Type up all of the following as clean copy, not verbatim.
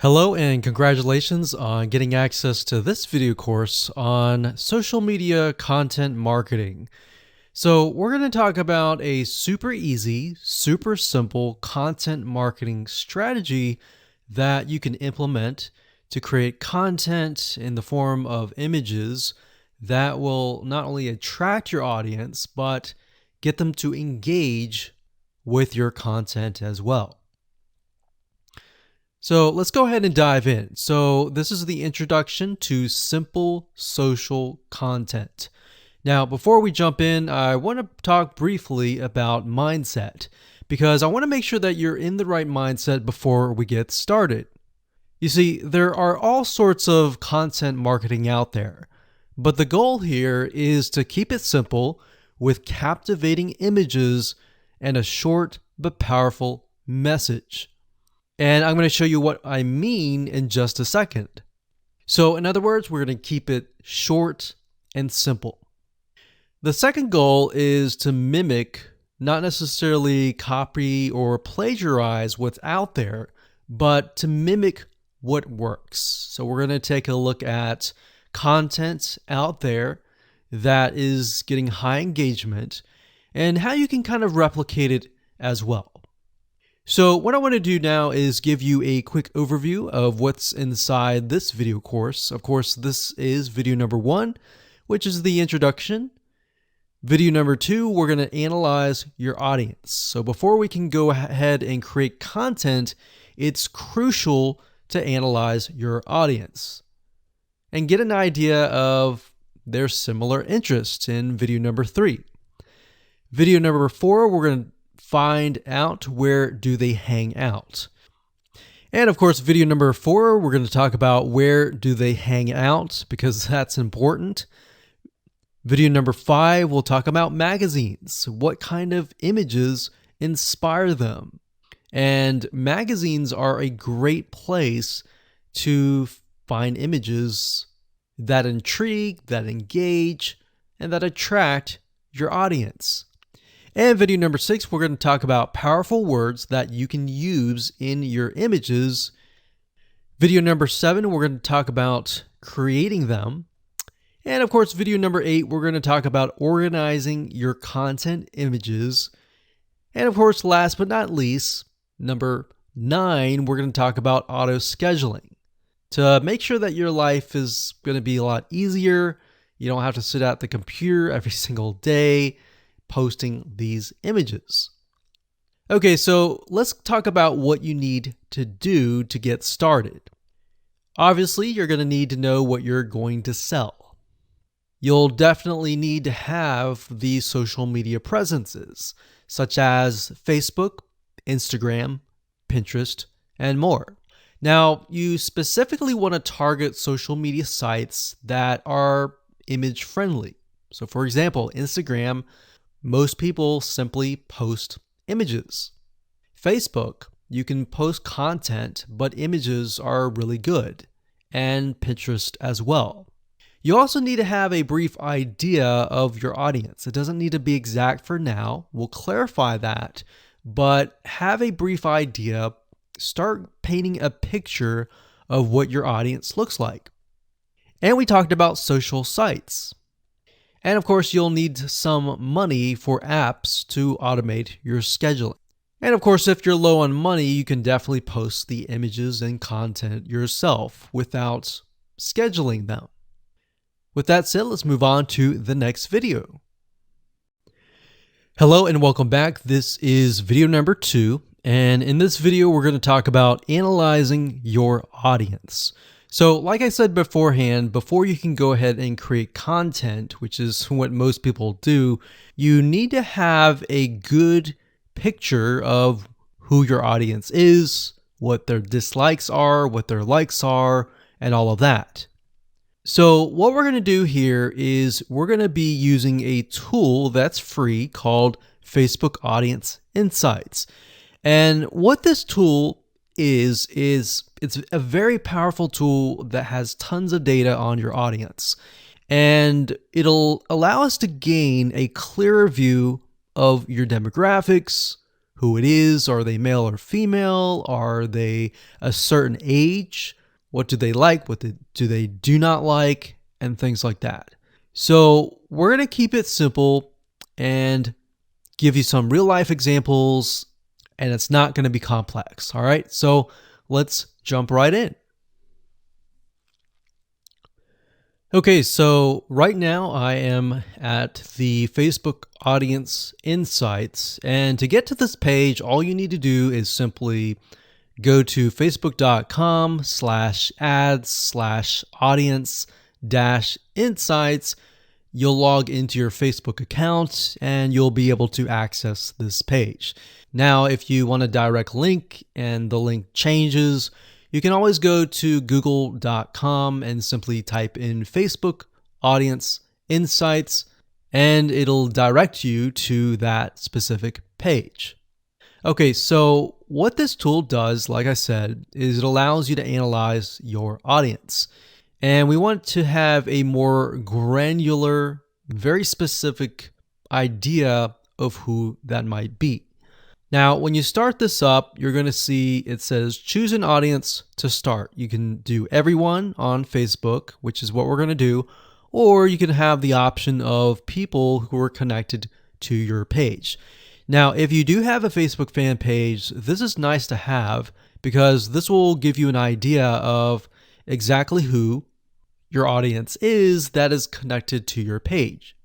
Hello and congratulations on getting access to this video course on social media content marketing. So we're going to talk about a super easy, super simple content marketing strategy that you can implement to create content in the form of images that will not only attract your audience, but get them to engage with your content as well. So let's go ahead and dive in. So this is the introduction to simple social content. Now, before we jump in, I want to talk briefly about mindset because I want to make sure that you're in the right mindset before we get started. You see, there are all sorts of content marketing out there, but the goal here is to keep it simple with captivating images and a short but powerful message. And I'm going to show you what I mean in just a second. So in other words, we're going to keep it short and simple. The second goal is to mimic, not necessarily copy or plagiarize what's out there, but to mimic what works. So we're going to take a look at content out there that is getting high engagement and how you can kind of replicate it as well. So what I want to do now is give you a quick overview of what's inside this video course. Of course, this is video number 1, which is the introduction. Video number 2, we're going to analyze your audience. So before we can go ahead and create content, it's crucial to analyze your audience and get an idea of their similar interests in video number 3. Video number 4, we're going to find out where do they hang out. And of course, video number 4, we're going to talk about where do they hang out because that's important. Video number 5, we'll talk about magazines. What kind of images inspire them? And magazines are a great place to find images that intrigue, that engage, and that attract your audience. And video number 6, we're going to talk about powerful words that you can use in your images. Video number 7, we're going to talk about creating them. And of course, video number 8, we're going to talk about organizing your content images. And of course, last but not least, number 9, we're going to talk about auto scheduling to make sure that your life is going to be a lot easier. You don't have to sit at the computer every single day posting these images. Okay, so let's talk about what you need to do to get started. Obviously, you're going to need to know what you're going to sell. You'll definitely need to have these social media presences, such as Facebook, Instagram, Pinterest, and more. Now, you specifically want to target social media sites that are image friendly. So for example, Instagram, most people simply post images. Facebook, you can post content, but images are really good. And Pinterest as well. You also need to have a brief idea of your audience. It doesn't need to be exact for now. We'll clarify that, but have a brief idea. Start painting a picture of what your audience looks like. And we talked about social sites. And of course, you'll need some money for apps to automate your scheduling. And of course, if you're low on money, you can definitely post the images and content yourself without scheduling them. With that said, let's move on to the next video. Hello and welcome back. This is video number 2. And in this video, we're going to talk about analyzing your audience. So like I said beforehand, before you can go ahead and create content, which is what most people do, you need to have a good picture of who your audience is, what their dislikes are, what their likes are, and all of that. So what we're going to do here is we're going to be using a tool that's free called Facebook Audience Insights. And what this tool is it's a very powerful tool that has tons of data on your audience. And it'll allow us to gain a clearer view of your demographics, who it is. Are they male or female? Are they a certain age? What do they like? What do they do not like? And things like that. So we're going to keep it simple and give you some real life examples, and it's not going to be complex. All right. So let's jump right in. Okay, so right now I am at the Facebook Audience Insights, and to get to this page, all you need to do is simply go to facebook.com/ads/audience-insights. You'll log into your Facebook account and you'll be able to access this page. Now, if you want a direct link and the link changes, you can always go to google.com and simply type in Facebook Audience Insights, and it'll direct you to that specific page. Okay, so what this tool does, like I said, is it allows you to analyze your audience. And we want to have a more granular, very specific idea of who that might be. Now, when you start this up, you're going to see it says choose an audience to start. You can do everyone on Facebook, which is what we're going to do, or you can have the option of people who are connected to your page. Now, if you do have a Facebook fan page, this is nice to have because this will give you an idea of exactly who your audience is that is connected to your page.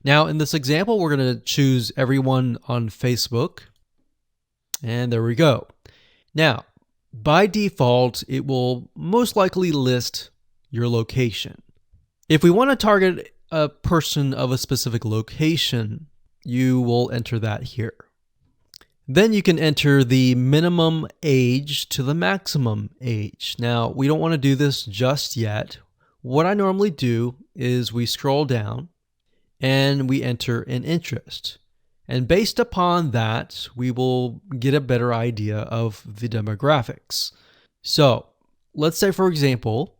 Now, in this example, we're going to choose everyone on Facebook. And there we go. Now, by default, it will most likely list your location. If we want to target a person of a specific location, you will enter that here. Then you can enter the minimum age to the maximum age. Now, we don't want to do this just yet. What I normally do is we scroll down and we enter an interest. And based upon that, we will get a better idea of the demographics. So let's say, for example,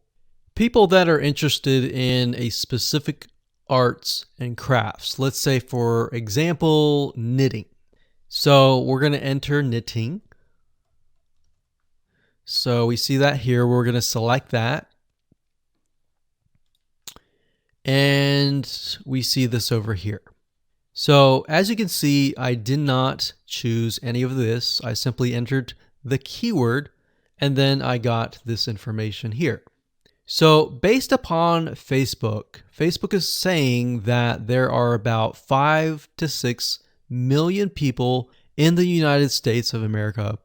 people that are interested in a specific arts and crafts. Let's say, for example, knitting. So we're going to enter knitting. So we see that here. We're going to select that. And we see this over here. So as you can see, I did not choose any of this. I simply entered the keyword and then I got this information here. So based upon Facebook, Facebook is saying that there are about 5 to 6 million people in the United States of America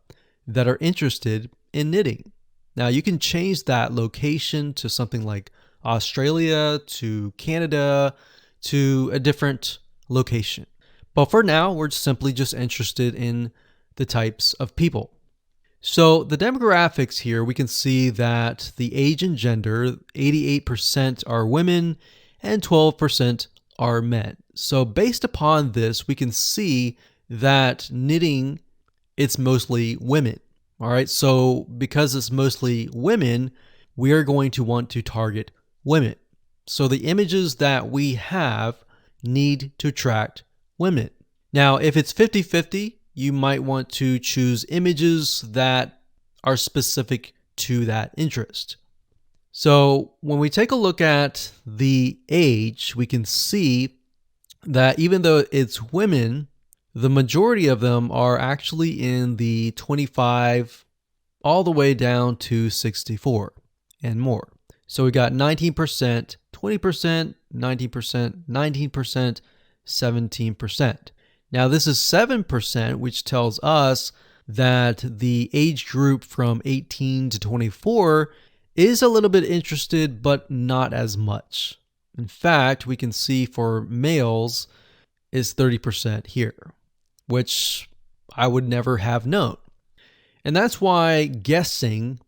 that are interested in knitting. Now you can change that location to something like Australia, to Canada, to a different location. But for now, we're simply just interested in the types of people. So the demographics here, we can see that the age and gender, 88% are women and 12% are men. So based upon this, we can see that knitting, it's mostly women. All right. So because it's mostly women, we are going to want to target women. So the images that we have need to attract women. Now, if it's 50-50, you might want to choose images that are specific to that interest. So when we take a look at the age, we can see that even though it's women, the majority of them are actually in the 25 all the way down to 64 and more. So we got 19%, 20%, 19%, 19%, 17%. Now this is 7%, which tells us that the age group from 18 to 24 is a little bit interested, but not as much. In fact, we can see for males is 30% here, which I would never have known. And that's why guessing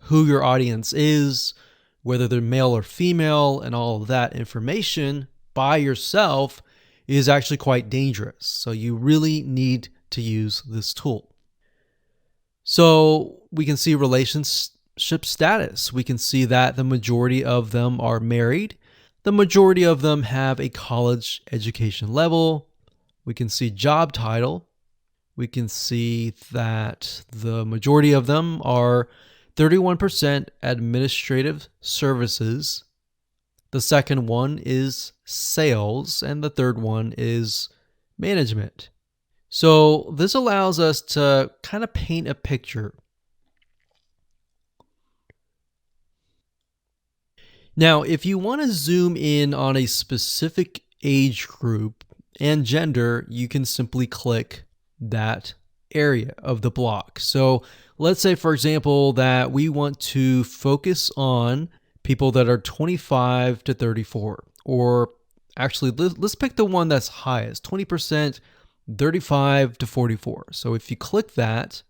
who your audience is, whether they're male or female, and all of that information by yourself is actually quite dangerous. So you really need to use this tool. So we can see relationship status. We can see that the majority of them are married. The majority of them have a college education level. We can see job title. we can see that the majority of them are 31% administrative services. The second one is sales, and the third one is management. So this allows us to kind of paint a picture. Now, if you want to zoom in on a specific age group and gender, you can simply click that area of the block. So let's say, for example, that we want to focus on people that are 25 to 34, or actually let's pick the one that's highest, 20%, 35 to 44. So if you click that,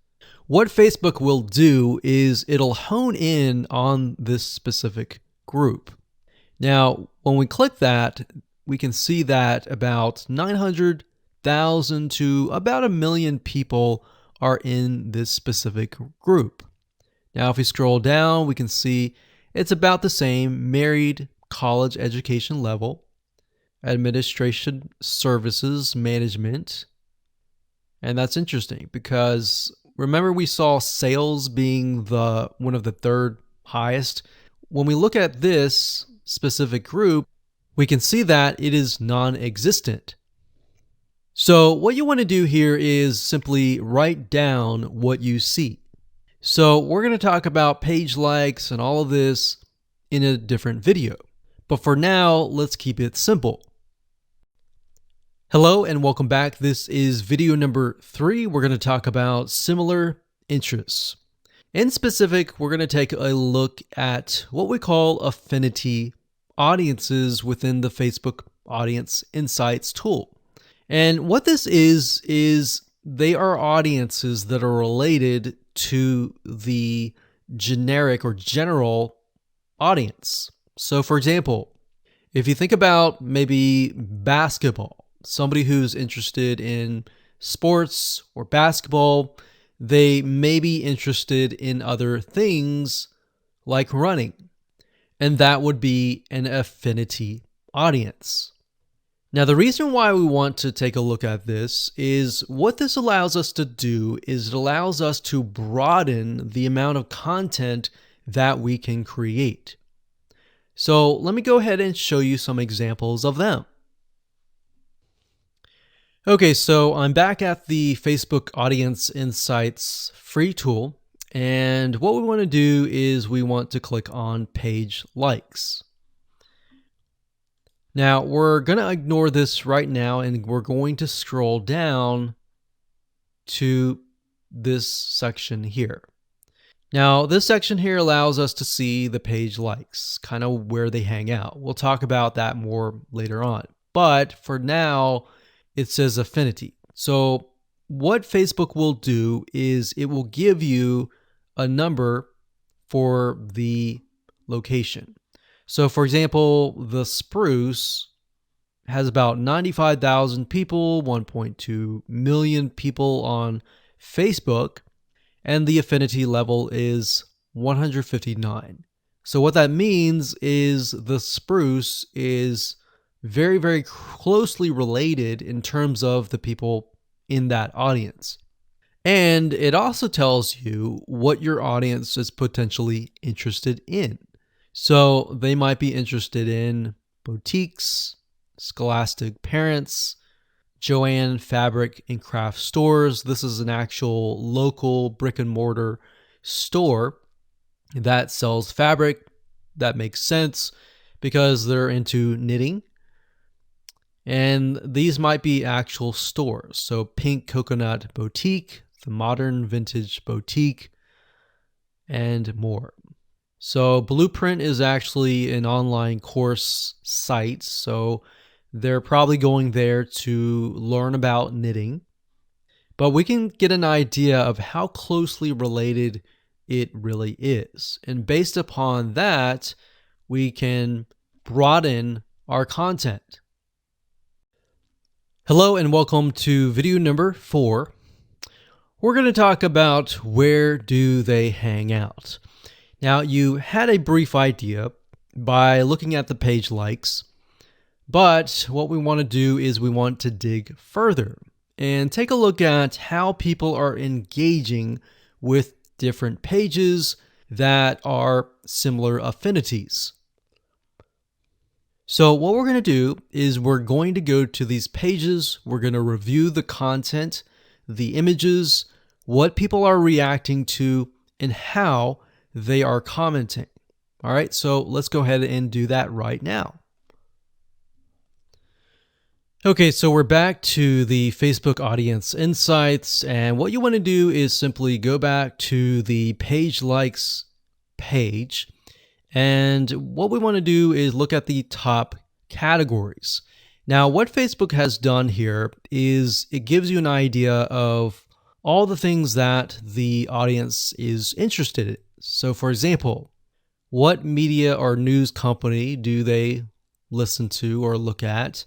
what Facebook will do is it'll hone in on this specific group. Now, when we click that, we can see that about 900,000 to about 1 million people are in this specific group. Now, if we scroll down, we can see it's about the same: married, college education level, administration services, management. And that's interesting because remember we saw sales being one of the third highest. When we look at this specific group, we can see that it is non-existent. So what you want to do here is simply write down what you see. So we're going to talk about page likes and all of this in a different video. But for now, let's keep it simple. Hello and welcome back. This is video number 3. We're going to talk about similar interests. In specific, we're going to take a look at what we call affinity audiences within the Facebook Audience Insights tool. And what this is they are audiences that are related to the generic or general audience. So for example, if you think about maybe basketball, somebody who's interested in sports or basketball, they may be interested in other things like running, and that would be an affinity audience. Now, the reason why we want to take a look at this is what this allows us to do is it allows us to broaden the amount of content that we can create. So let me go ahead and show you some examples of them. Okay, so I'm back at the Facebook Audience Insights free tool, and what we want to do is we want to click on page likes. Now, we're going to ignore this right now, and we're going to scroll down to this section here. Now, this section here allows us to see the page likes, kind of where they hang out. We'll talk about that more later on. But for now, it says affinity. So what Facebook will do is it will give you a number for the location. So for example, the Spruce has about 95,000 people, 1.2 million people on Facebook, and the affinity level is 159. So what that means is the Spruce is very, very closely related in terms of the people in that audience. And it also tells you what your audience is potentially interested in. So they might be interested in boutiques, Scholastic Parents, Joann Fabric and Craft Stores. This is an actual local brick and mortar store that sells fabric. That makes sense because they're into knitting. And these might be actual stores. So Pink Coconut Boutique, the Modern Vintage Boutique, and more. So Blueprint is actually an online course site. So they're probably going there to learn about knitting. But we can get an idea of how closely related it really is. And based upon that, we can broaden our content. Hello and welcome to video number 4. We're going to talk about where do they hang out. Now, you had a brief idea by looking at the page likes, but what we want to do is we want to dig further. and take a look at how people are engaging with different pages that are similar affinities. So what we're going to do is we're going to go to these pages, we're going to review the content, the images, what people are reacting to, and how they are commenting. All right, so let's go ahead and do that right now. Okay, so we're back to the Facebook Audience Insights, and what you want to do is simply go back to the page likes page, and what we want to do is look at the top categories. Now, what Facebook has done here is it gives you an idea of all the things that the audience is interested in. So, for example, what media or news company do they listen to or look at?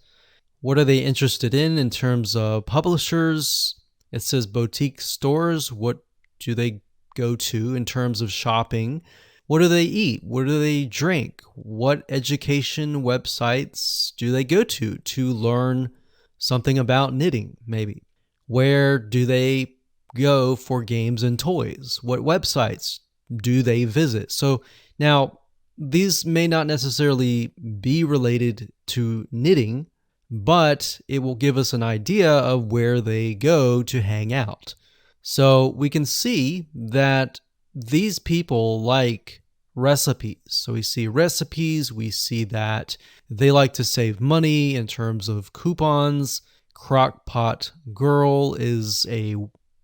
What are they interested in terms of publishers? It says boutique stores. What do they go to in terms of shopping? What do they eat? What do they drink? What education websites do they go to learn something about knitting, maybe? Where do they go for games and toys? What websites do they visit? So now, these may not necessarily be related to knitting, but it will give us an idea of where they go to hang out. So we can see that these people like recipes. So we see recipes, we see that they like to save money in terms of coupons. Crockpot Girl is a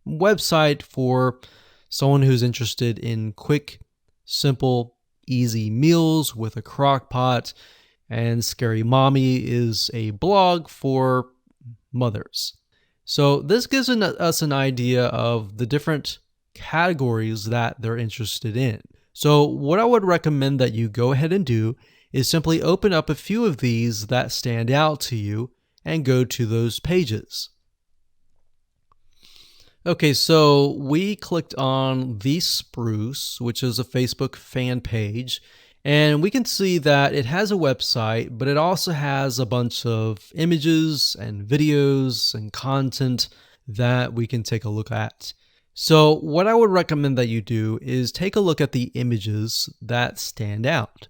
website for someone who's interested in quick, simple, easy meals with a crock pot. And Scary Mommy is a blog for mothers. So this gives us an idea of the different categories that they're interested in. So what I would recommend that you go ahead and do is simply open up a few of these that stand out to you and go to those pages. Okay, so we clicked on The Spruce, which is a Facebook fan page, and we can see that it has a website, but it also has a bunch of images and videos and content that we can take a look at. So what I would recommend that you do is take a look at the images that stand out.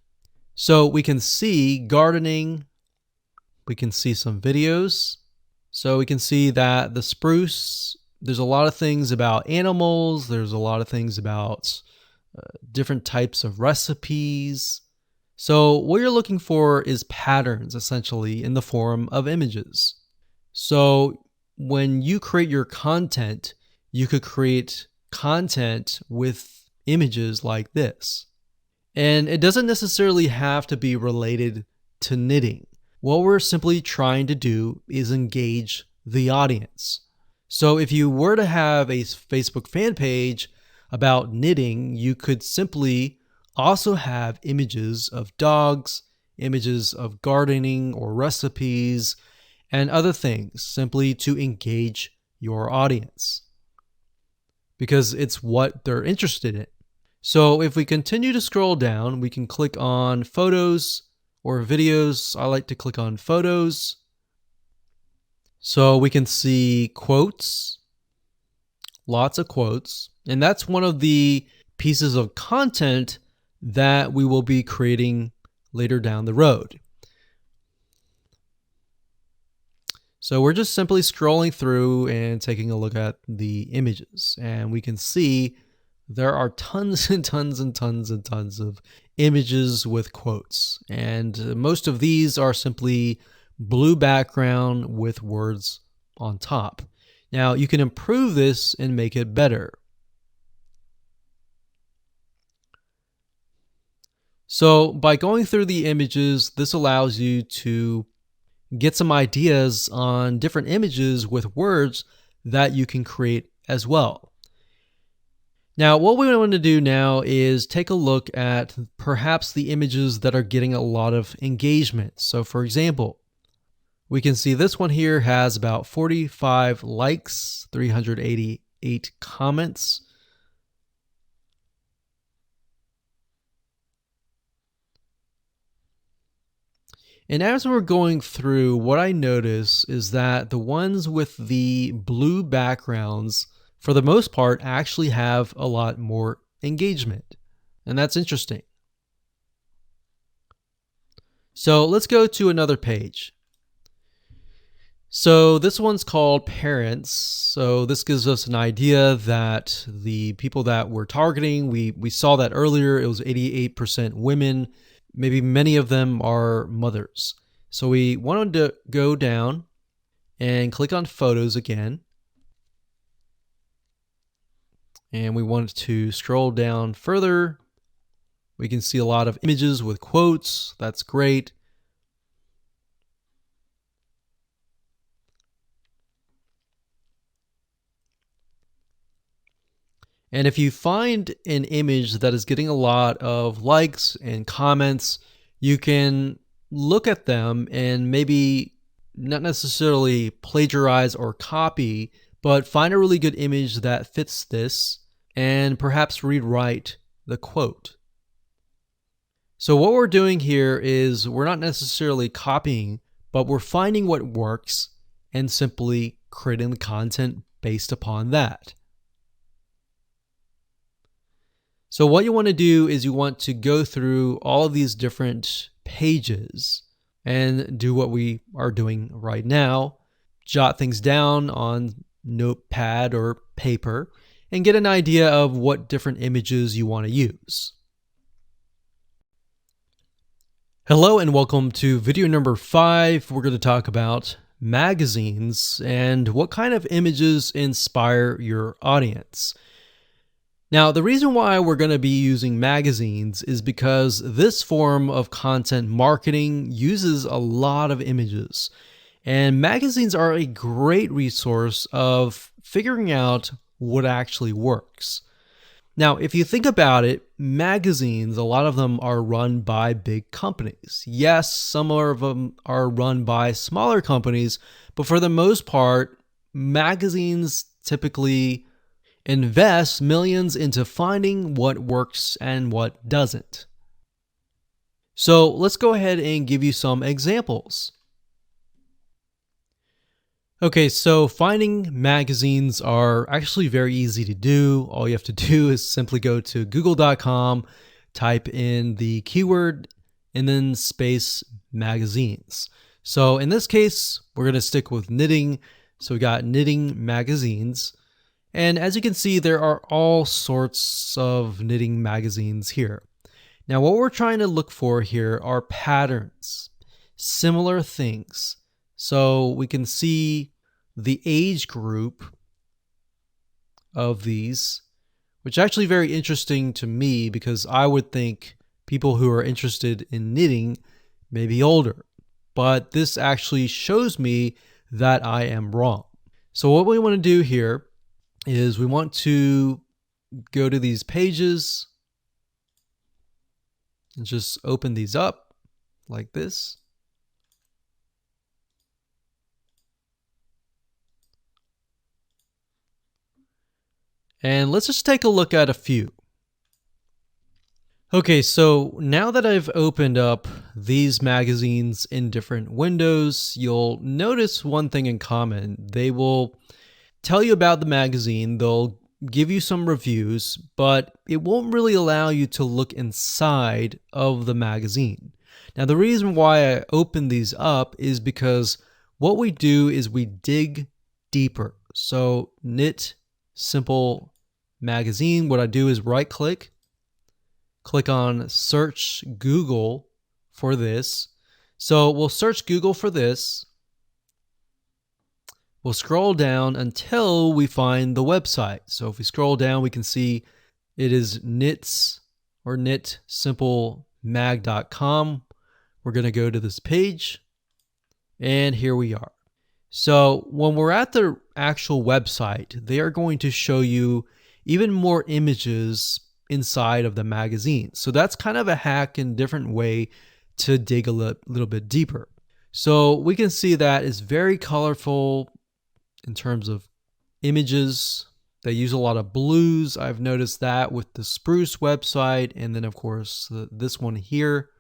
So we can see gardening, we can see some videos. So we can see that the spruce, there's a lot of things about animals, there's a lot of things about different types of recipes. So what you're looking for is patterns, essentially, in the form of images. So when you create your content, you could create content with images like this. And it doesn't necessarily have to be related to knitting. What we're simply trying to do is engage the audience. So if you were to have a Facebook fan page about knitting, you could simply also have images of dogs, images of gardening or recipes, and other things, simply to engage your audience, because it's what they're interested in. So if we continue to scroll down, we can click on photos or videos. I like to click on photos. So we can see quotes, lots of quotes, and that's one of the pieces of content that we will be creating later down the road. So we're just simply scrolling through and taking a look at the images, and we can see there are tons and tons and tons and tons of images with quotes, and most of these are simply blue background with words on top. Now you can improve this and make it better. So by going through the images, this allows you to get some ideas on different images with words that you can create as well. Now, what we want to do now is take a look at perhaps the images that are getting a lot of engagement. So for example, we can see this one here has about 45 likes, 388 comments. And as we're going through, what I notice is that the ones with the blue backgrounds, for the most part, actually have a lot more engagement. And that's interesting. So let's go to another page. So this one's called Parents. So this gives us an idea that the people that we're targeting, we saw that earlier, it was 88% women. Maybe many of them are mothers. So we wanted to go down and click on Photos again. And we want to scroll down further. We can see a lot of images with quotes. That's great. And if you find an image that is getting a lot of likes and comments, you can look at them and maybe not necessarily plagiarize or copy, but find a really good image that fits this and perhaps rewrite the quote. So what we're doing here is we're not necessarily copying, but we're finding what works and simply creating the content based upon that. So what you want to do is you want to go through all of these different pages and do what we are doing right now. Jot things down on notepad or paper and get an idea of what different images you want to use. Hello and welcome to video number 5. We're going to talk about magazines and what kind of images inspire your audience. Now, the reason why we're going to be using magazines is because this form of content marketing uses a lot of images. And magazines are a great resource of figuring out what actually works. Now, if you think about it, magazines, a lot of them are run by big companies. Yes, some of them are run by smaller companies, but for the most part, magazines typically invest millions into finding what works and what doesn't. So let's go ahead and give you some examples. Okay, so finding magazines are actually very easy to do. All you have to do is simply go to google.com, type in the keyword, and then space magazines. So in this case, we're going to stick with knitting. So we got knitting magazines. And as you can see, there are all sorts of knitting magazines here. Now, what we're trying to look for here are patterns, similar things. So we can see the age group of these, which is actually very interesting to me because I would think people who are interested in knitting may be older. But this actually shows me that I am wrong. So what we want to do here is we want to go to these pages and just open these up like this. And let's just take a look at a few. Okay, so now that I've opened up these magazines in different windows, you'll notice one thing in common. They will tell you about the magazine, they'll give you some reviews, but it won't really allow you to look inside of the magazine. Now, the reason why I open these up is because what we do is we dig deeper. So Knit Simple Magazine, what I do is right click on search Google for this. So we'll search Google for this. We'll scroll down until we find the website. So if we scroll down, we can see it is knits or knitsimplemag.com. We're going to go to this page and here we are. So when we're at the actual website, they are going to show you even more images inside of the magazine. So that's kind of a hack and different way to dig a little bit deeper. So we can see that it's very colorful in terms of images. They use a lot of blues. I've noticed that with the Spruce website. And then of course, this one here.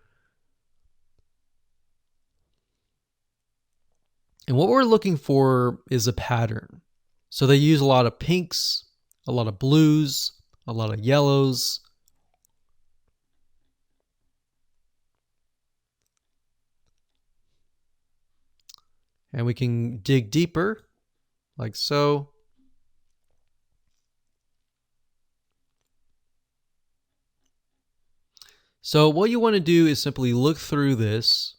And what we're looking for is a pattern. So they use a lot of pinks, a lot of blues, a lot of yellows. And we can dig deeper, like so. So what you want to do is simply look through this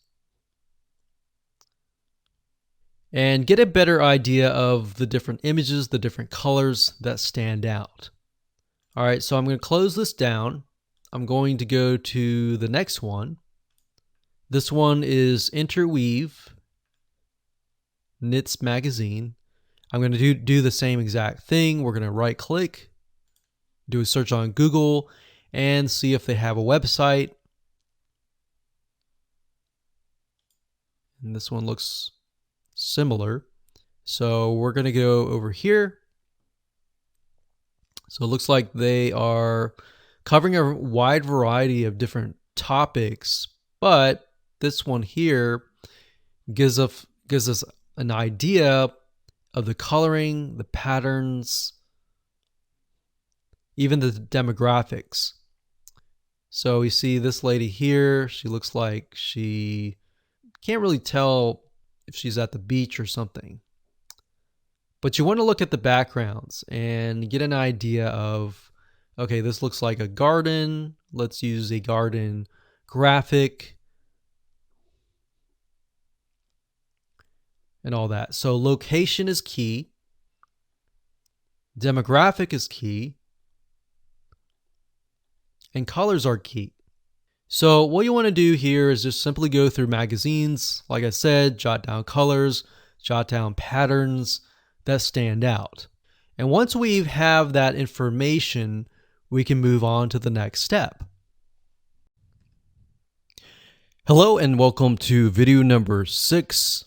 and get a better idea of the different images, the different colors that stand out. All right, so I'm going to close this down. I'm going to go to the next one. This one is Interweave Knits Magazine. I'm going to do the same exact thing. We're going to right click, do a search on Google, and see if they have a website. And this one looks similar. So we're going to go over here. So it looks like they are covering a wide variety of different topics, but this one here gives us an idea of the coloring, the patterns, even the demographics. So we see this lady here. She looks like she can't really tell if she's at the beach or something. But you want to look at the backgrounds and get an idea of, okay, this looks like a garden. Let's use a garden graphic and all that. So location is key. Demographic is key. And colors are key. So what you want to do here is just simply go through magazines. Like I said, jot down colors, jot down patterns that stand out. And once we have that information, we can move on to the next step. Hello and welcome to video number 6.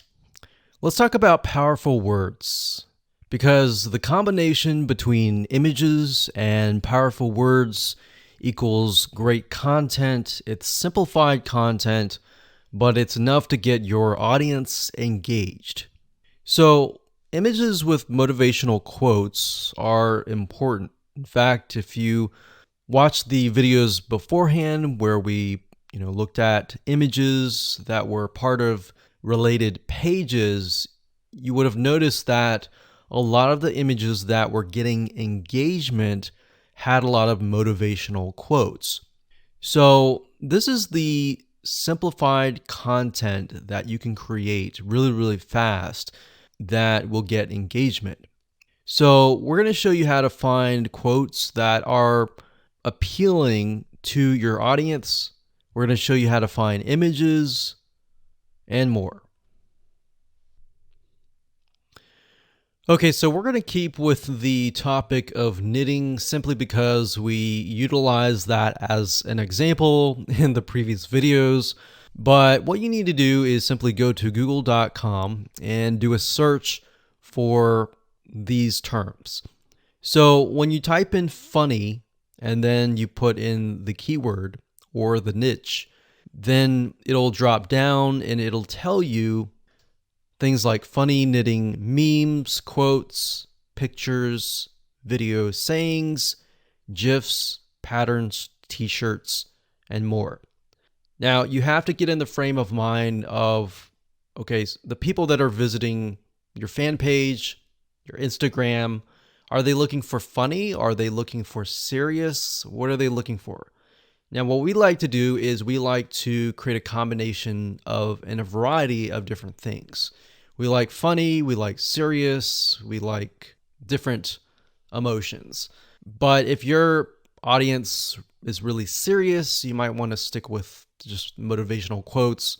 Let's talk about powerful words, because the combination between images and powerful words equals great content. It's simplified content, but it's enough to get your audience engaged. So images with motivational quotes are important. In fact, if you watch the videos beforehand where we looked at images that were part of related pages, you would have noticed that a lot of the images that were getting engagement had a lot of motivational quotes. So this is the simplified content that you can create really, really fast that will get engagement. So we're going to show you how to find quotes that are appealing to your audience. We're going to show you how to find images and more. Okay, so we're going to keep with the topic of knitting simply because we utilized that as an example in the previous videos. But what you need to do is simply go to google.com and do a search for these terms. So when you type in funny and then you put in the keyword or the niche, then it'll drop down and it'll tell you things like funny knitting memes, quotes, pictures, video sayings, GIFs, patterns, t-shirts, and more. Now, you have to get in the frame of mind of, okay, the people that are visiting your fan page, your Instagram, are they looking for funny? Are they looking for serious? What are they looking for? Now, what we like to do is we like to create a combination of and a variety of different things. We like funny, we like serious, we like different emotions. But if your audience is really serious, you might want to stick with just motivational quotes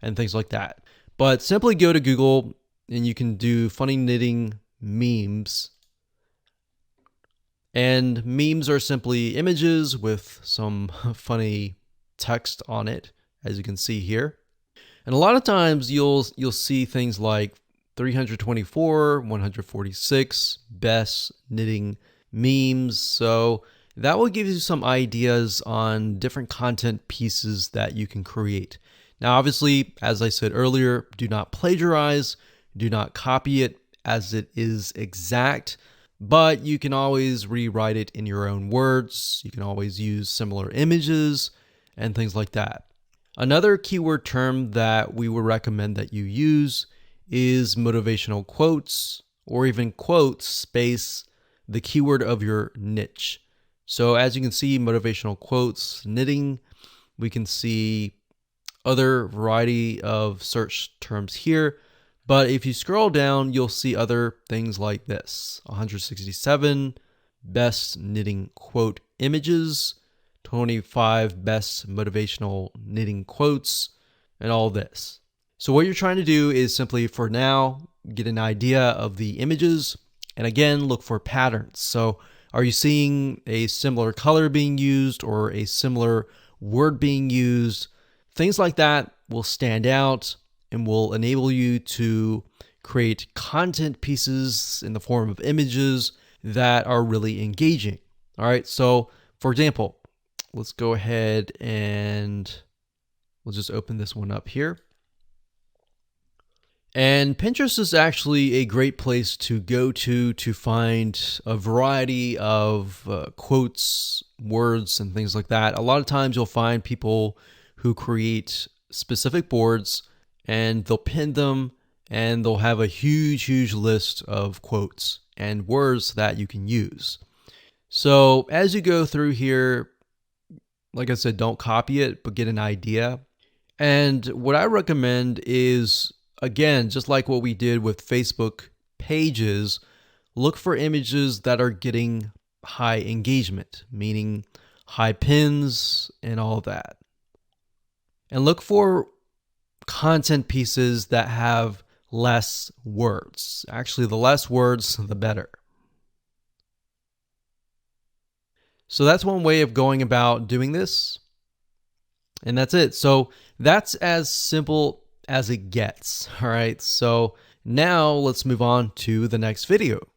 and things like that. But simply go to Google and you can do funny knitting memes. And memes are simply images with some funny text on it, as you can see here. And a lot of times you'll see things like 324, 146 best knitting memes. So that will give you some ideas on different content pieces that you can create. Now, obviously, as I said earlier, do not plagiarize. do not copy it as it is exact, but you can always rewrite it in your own words. You can always use similar images and things like that. Another keyword term that we would recommend that you use is motivational quotes, or even quotes space the keyword of your niche. So as you can see, motivational quotes, knitting, we can see other variety of search terms here. But if you scroll down, you'll see other things like this: 167 best knitting quote images, 25 best motivational knitting quotes, and all this. So what you're trying to do is simply, for now, get an idea of the images, and again, look for patterns. So are you seeing a similar color being used or a similar word being used? Things like that will stand out and will enable you to create content pieces in the form of images that are really engaging. All right, so for example, let's go ahead and we'll just open this one up here. And Pinterest is actually a great place to go to find a variety of quotes, words, and things like that. A lot of times you'll find people who create specific boards and they'll pin them and they'll have a huge list of quotes and words that you can use. So as you go through here, like I said, don't copy it, but get an idea. And what I recommend is, again, just like what we did with Facebook pages, look for images that are getting high engagement, meaning high pins and all that. And look for content pieces that have less words. Actually, the less words, the better. So that's one way of going about doing this. And that's it. So that's as simple as it gets. All right. So now let's move on to the next video.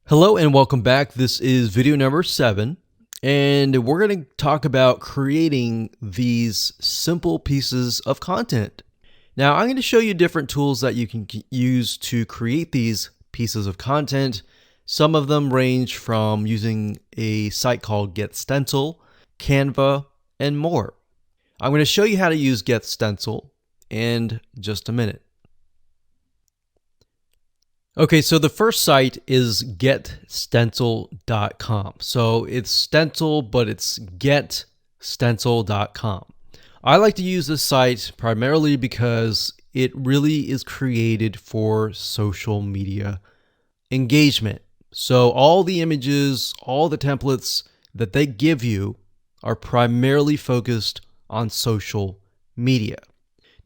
Hello and welcome back. This is video number 7. And we're going to talk about creating these simple pieces of content. Now, I'm going to show you different tools that you can use to create these pieces of content. Some of them range from using a site called GetStencil, Canva, and more. I'm going to show you how to use GetStencil in just a minute. Okay, so the first site is getstencil.com. So it's stencil, but it's getstencil.com. I like to use this site primarily because it really is created for social media engagement. So all the images, all the templates that they give you are primarily focused on social media.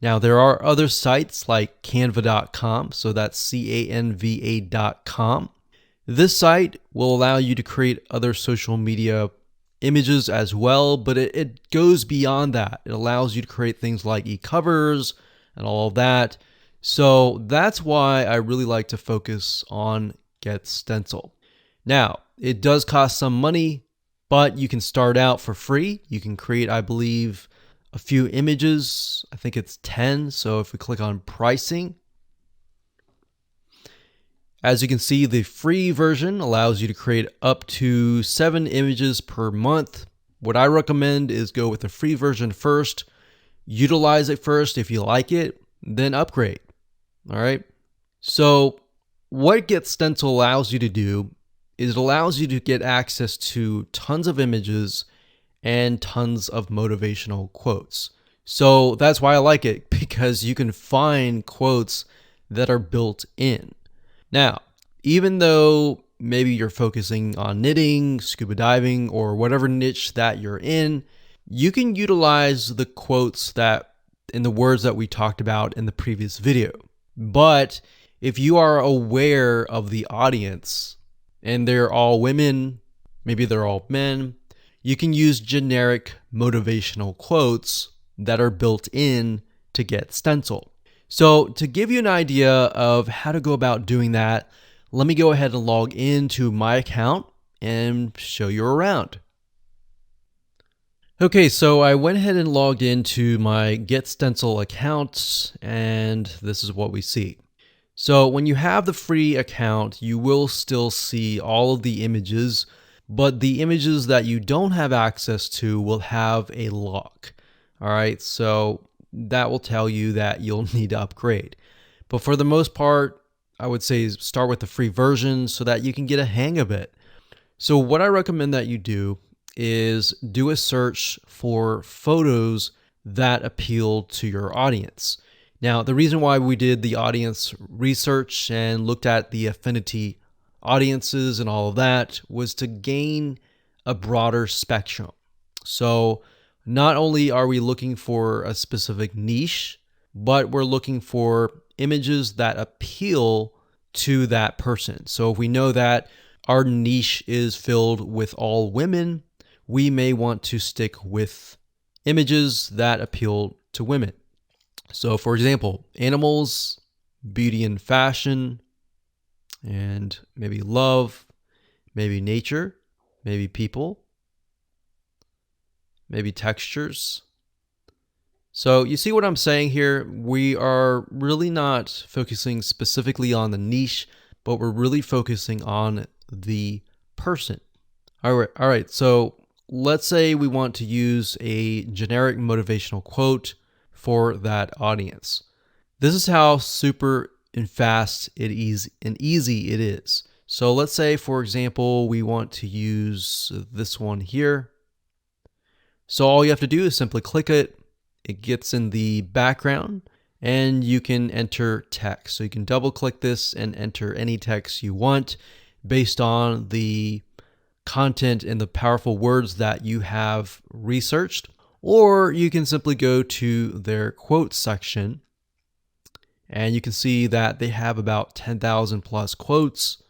Now, there are other sites like canva.com, so that's canva.com. This site will allow you to create other social media images as well, but it goes beyond that. It allows you to create things like e-covers and all of that. So that's why I really like to focus on GetStencil. Now, it does cost some money, but you can start out for free. You can create, I believe, a few images. I think it's 10. So if we click on pricing, as you can see, the free version allows you to create up to 7 images per month. What I recommend is go with the free version first, utilize it first. If you like it, then upgrade. All right. So what GetStencil allows you to do is it allows you to get access to tons of images and tons of motivational quotes. So that's why I like it, because you can find quotes that are built in. Now, even though maybe you're focusing on knitting, scuba diving, or whatever niche that you're in, you can utilize the quotes that in the words that we talked about in the previous video. But if you are aware of the audience and they're all women, maybe they're all men, you can use generic motivational quotes that are built in to GetStencil. So to give you an idea of how to go about doing that, let me go ahead and log into my account and show you around. Okay, so I went ahead and logged into my GetStencil account, and this is what we see. So when you have the free account, you will still see all of the images, but the images that you don't have access to will have a lock. All right, so that will tell you that you'll need to upgrade. But for the most part, I would say start with the free version so that you can get a hang of it. So what I recommend that you do is do a search for photos that appeal to your audience. Now, the reason why we did the audience research and looked at the affinity audiences and all of that was to gain a broader spectrum. So not only are we looking for a specific niche, but we're looking for images that appeal to that person. So if we know that our niche is filled with all women, we may want to stick with images that appeal to women. So for example, animals, beauty and fashion, and maybe love, maybe nature, maybe people, maybe textures. So you see what I'm saying here? We are really not focusing specifically on the niche, but we're really focusing on the person. All right. So let's say we want to use a generic motivational quote for that audience. This is how super and fast and easy it is. So let's say, for example, we want to use this one here. So all you have to do is simply click it. It gets in the background and you can enter text. So you can double click this and enter any text you want based on the content and the powerful words that you have researched. Or you can simply go to their quotes section and you can see that they have about 10,000 plus quotes.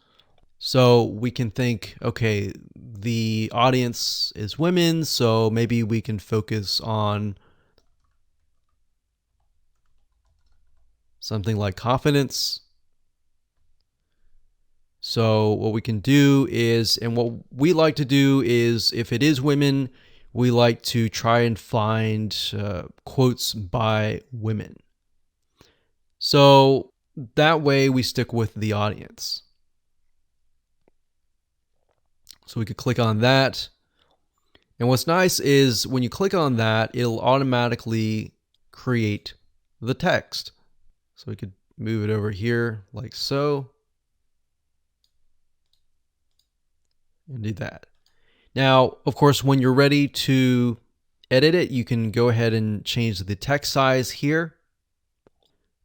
So we can think, okay, the audience is women, so maybe we can focus on something like confidence. So what we can do is, and what we like to do is, if it is women, we like to try and find quotes by women. So that way we stick with the audience. So we could click on that. And what's nice is when you click on that, it'll automatically create the text. So we could move it over here like so. And do that. Now, of course, when you're ready to edit it, you can go ahead and change the text size here.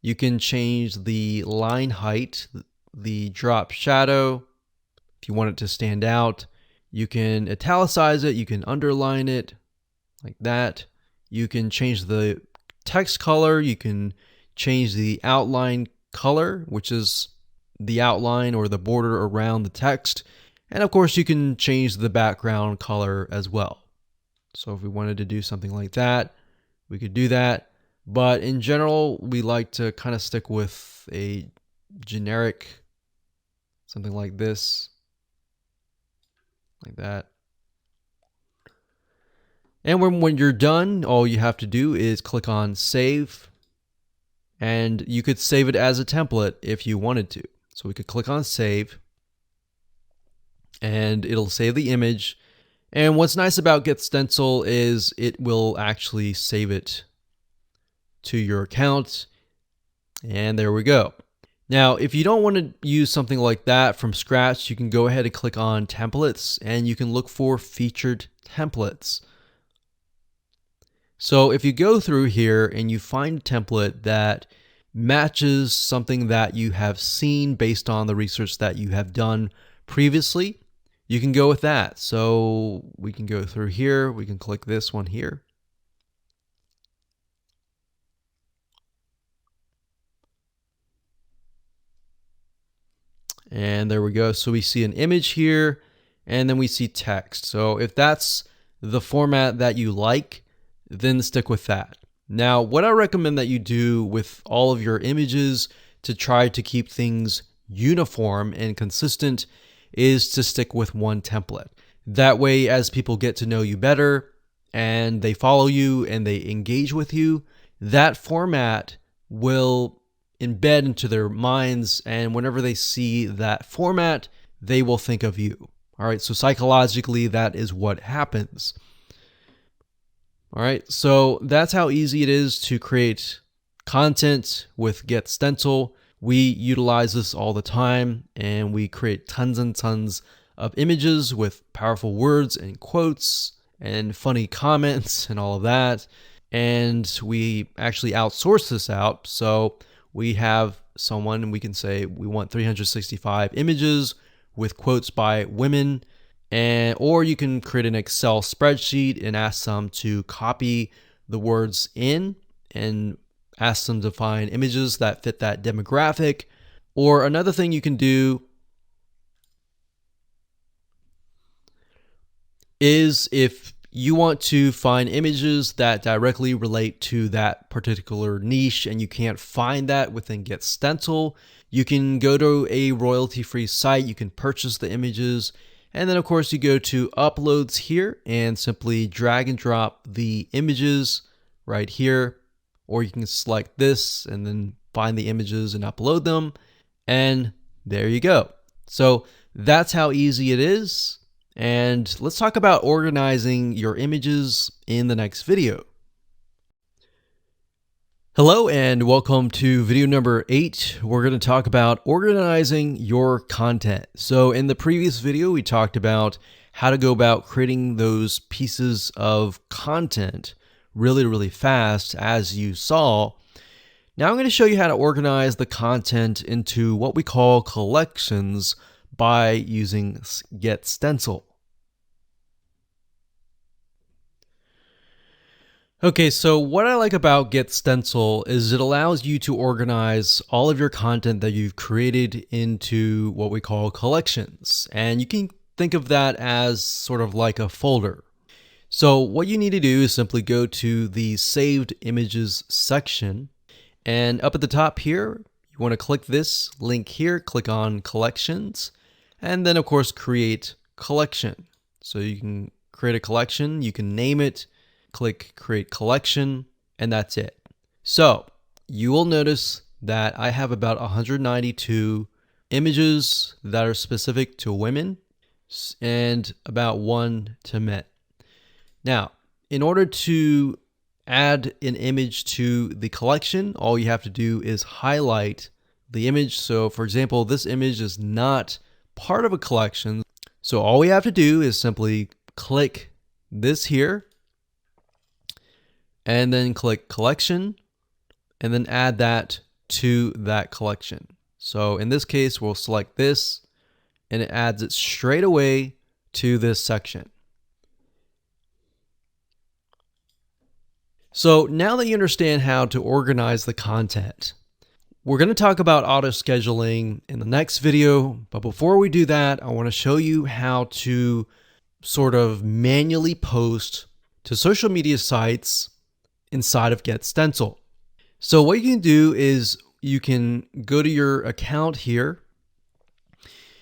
You can change the line height, the drop shadow, if you want it to stand out. You can italicize it, you can underline it like that. You can change the text color, you can change the outline color, which is the outline or the border around the text. And of course, you can change the background color as well. So if we wanted to do something like that, we could do that. But in general, we like to kind of stick with a generic, something like this, like that. And when you're done, all you have to do is click on save. And you could save it as a template if you wanted to. So we could click on save. And it'll save the image. And what's nice about GetStencil is it will actually save it to your account. And there we go. Now, if you don't want to use something like that from scratch, you can go ahead and click on templates and you can look for featured templates. So if you go through here and you find a template that matches something that you have seen based on the research that you have done previously, you can go with that. So we can go through here. We can click this one here. And there we go. So we see an image here and then we see text. So if that's the format that you like, then stick with that. Now, what I recommend that you do with all of your images to try to keep things uniform and consistent is to stick with one template. That way, as people get to know you better and they follow you and they engage with you, that format will embed into their minds, and whenever they see that format, they will think of you. All right, so psychologically, that is what happens. All right, so that's how easy it is to create content with GetStencil. We utilize this all the time, and we create tons and tons of images with powerful words and quotes and funny comments and all of that. And we actually outsource this out. So we have someone, and we can say we want 365 images with quotes by women. Or you can create an Excel spreadsheet and ask them to copy the words in and ask them to find images that fit that demographic. Or another thing you can do is, if you want to find images that directly relate to that particular niche and you can't find that within GetStencil, you can go to a royalty-free site, you can purchase the images, and then of course you go to uploads here and simply drag and drop the images right here, or you can select this and then find the images and upload them, and there you go. So that's how easy it is. And let's talk about organizing your images in the next video. Hello and welcome to video number 8. We're going to talk about organizing your content. So in the previous video, we talked about how to go about creating those pieces of content really fast, as you saw. Now I'm going to show you how to organize the content into what we call collections by using GetStencil. Okay, so what I like about GetStencil is it allows you to organize all of your content that you've created into what we call collections. And you can think of that as sort of like a folder. So what you need to do is simply go to the Saved Images section, and up at the top here, you want to click this link here, click on Collections, and then of course create collection. So you can create a collection, you can name it, click Create Collection, and that's it. So you will notice that I have about 192 images that are specific to women and about 1 to men. Now, in order to add an image to the collection, all you have to do is highlight the image. So for example, this image is not part of a collection. So all we have to do is simply click this here and then click Collection and then add that to that collection. So in this case, we'll select this and it adds it straight away to this section. So now that you understand how to organize the content, we're going to talk about auto scheduling in the next video. But before we do that, I want to show you how to sort of manually post to social media sites inside of GetStencil. So what you can do is you can go to your account here.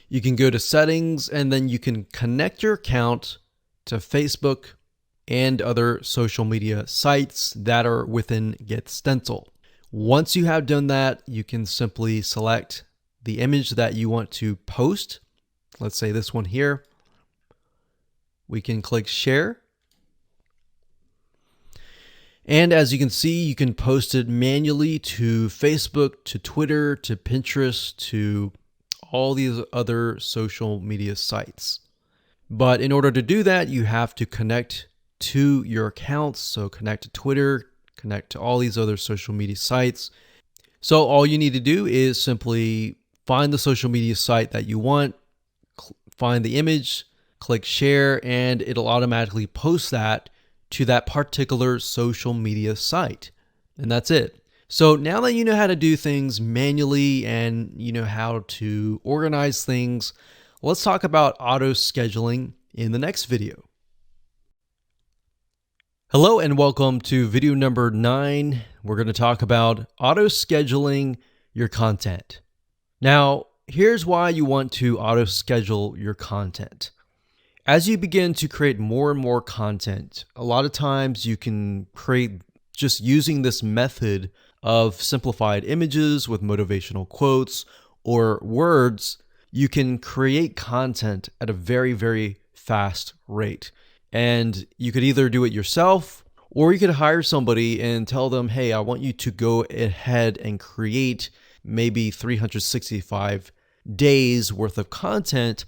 You can go to settings, and then you can connect your account to Facebook and other social media sites that are within GetStencil. Once you have done that, you can simply select the image that you want to post. Let's say this one here. We can click Share. And as you can see, you can post it manually to Facebook, to Twitter, to Pinterest, to all these other social media sites. But in order to do that, you have to connect to your accounts. So connect to Twitter, connect to all these other social media sites. So all you need to do is simply find the social media site that you want, find the image, click Share, and it'll automatically post that to that particular social media site. And that's it. So now that you know how to do things manually and you know how to organize things, let's talk about auto scheduling in the next video. Hello and welcome to video number 9. We're going to talk about auto scheduling your content. Now, here's why you want to auto schedule your content. As you begin to create more and more content, a lot of times you can create just using this method of simplified images with motivational quotes or words. You can create content at a very, very fast rate. And you could either do it yourself or you could hire somebody and tell them, hey, I want you to go ahead and create maybe 365 days worth of content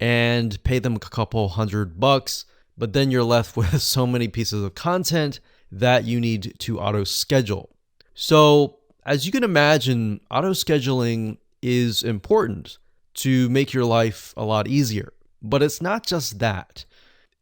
and pay them a couple $100, but then you're left with so many pieces of content that you need to auto schedule. So, as you can imagine, auto scheduling is important to make your life a lot easier. But it's not just that.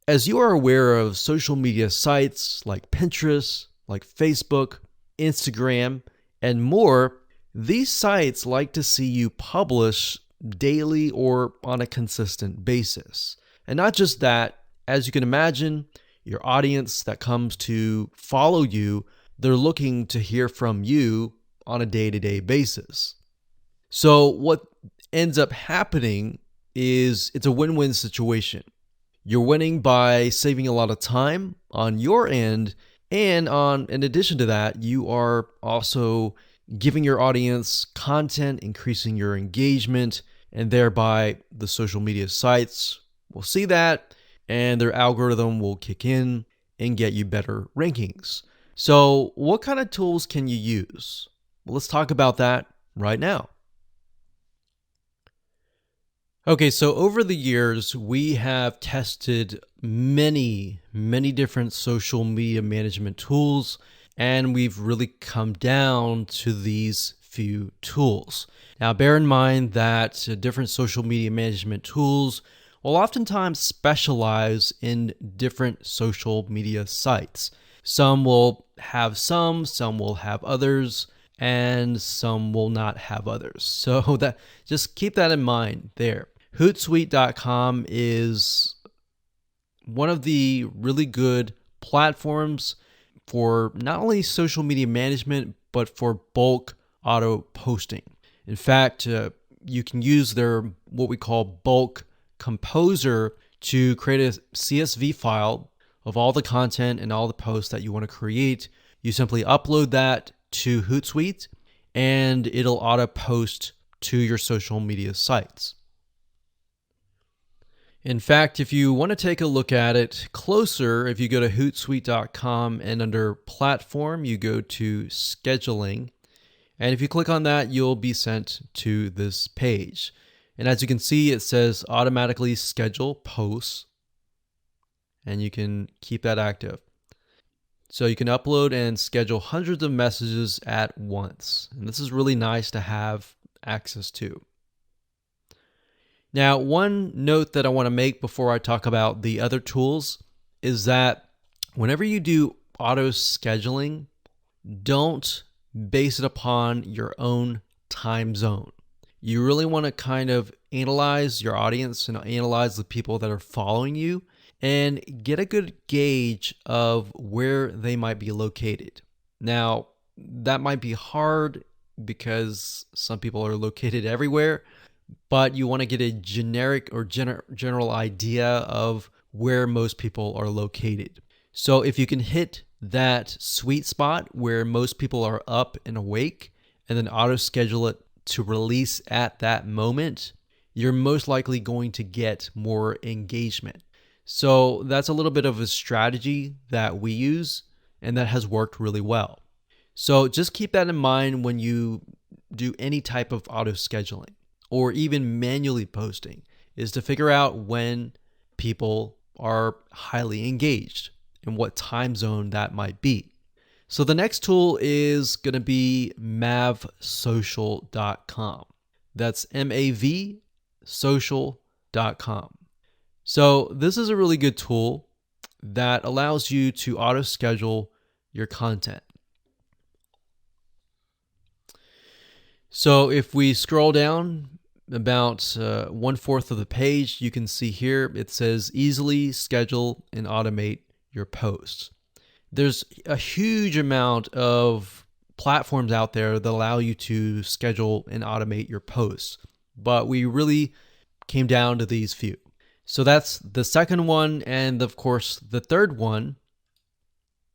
As you are aware of social media sites like Pinterest, like Facebook, Instagram, and more, these sites like to see you publish daily or on a consistent basis. And not just that, as you can imagine, your audience that comes to follow you, they're looking to hear from you on a day-to-day basis. So what ends up happening is it's a win-win situation. You're winning by saving a lot of time on your end, and in addition to that, you are also giving your audience content, increasing your engagement, and thereby the social media sites will see that and their algorithm will kick in and get you better rankings. So what kind of tools can you use? Well, let's talk about that right now. Okay, so over the years, we have tested many different social media management tools, and we've really come down to these few tools. Now, bear in mind that different social media management tools will oftentimes specialize in different social media sites. Some will have some will have others, and some will not have others. So just keep that in mind there. Hootsuite.com is one of the really good platforms for not only social media management, but for bulk auto posting. In fact, you can use their what we call bulk composer to create a CSV file of all the content and all the posts that you want to create. You simply upload that to Hootsuite and it'll auto post to your social media sites. In fact, if you want to take a look at it closer, if you go to Hootsuite.com and under Platform, you go to Scheduling. And if you click on that, you'll be sent to this page. And as you can see, it says automatically schedule posts. And you can keep that active. So you can upload and schedule hundreds of messages at once. And this is really nice to have access to. Now, one note that I want to make before I talk about the other tools is that whenever you do auto scheduling, don't base it upon your own time zone. You really want to kind of analyze your audience and analyze the people that are following you and get a good gauge of where they might be located. Now, that might be hard because some people are located everywhere, but you want to get a generic or general idea of where most people are located. So if you can hit that sweet spot where most people are up and awake and then auto schedule it to release at that moment, you're most likely going to get more engagement. So that's a little bit of a strategy that we use and that has worked really well. So just keep that in mind when you do any type of auto scheduling or even manually posting, is to figure out when people are highly engaged and what time zone that might be. So the next tool is going to be mavsocial.com. That's MAV social.com. So this is a really good tool that allows you to auto schedule your content. So if we scroll down about 1/4 of the page, you can see here it says easily schedule and automate your posts. There's a huge amount of platforms out there that allow you to schedule and automate your posts, but we really came down to these few. So that's the second one. And of course, the third one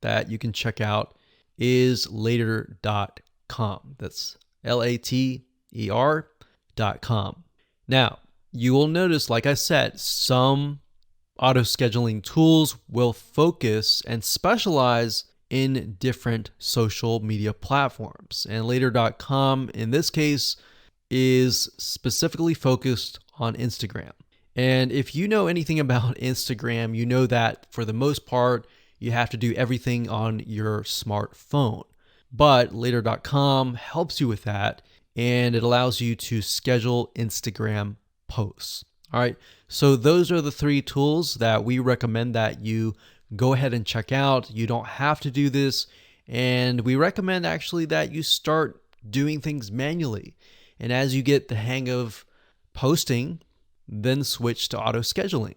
that you can check out is later.com. That's later.com. Now, you will notice, like I said, some auto scheduling tools will focus and specialize in different social media platforms. And later.com, in this case, is specifically focused on Instagram. And if you know anything about Instagram, you know that for the most part, you have to do everything on your smartphone. But later.com helps you with that, and it allows you to schedule Instagram posts. All right, so those are the three tools that we recommend that you go ahead and check out. You don't have to do this, and we recommend actually that you start doing things manually. And as you get the hang of posting, then switch to auto scheduling.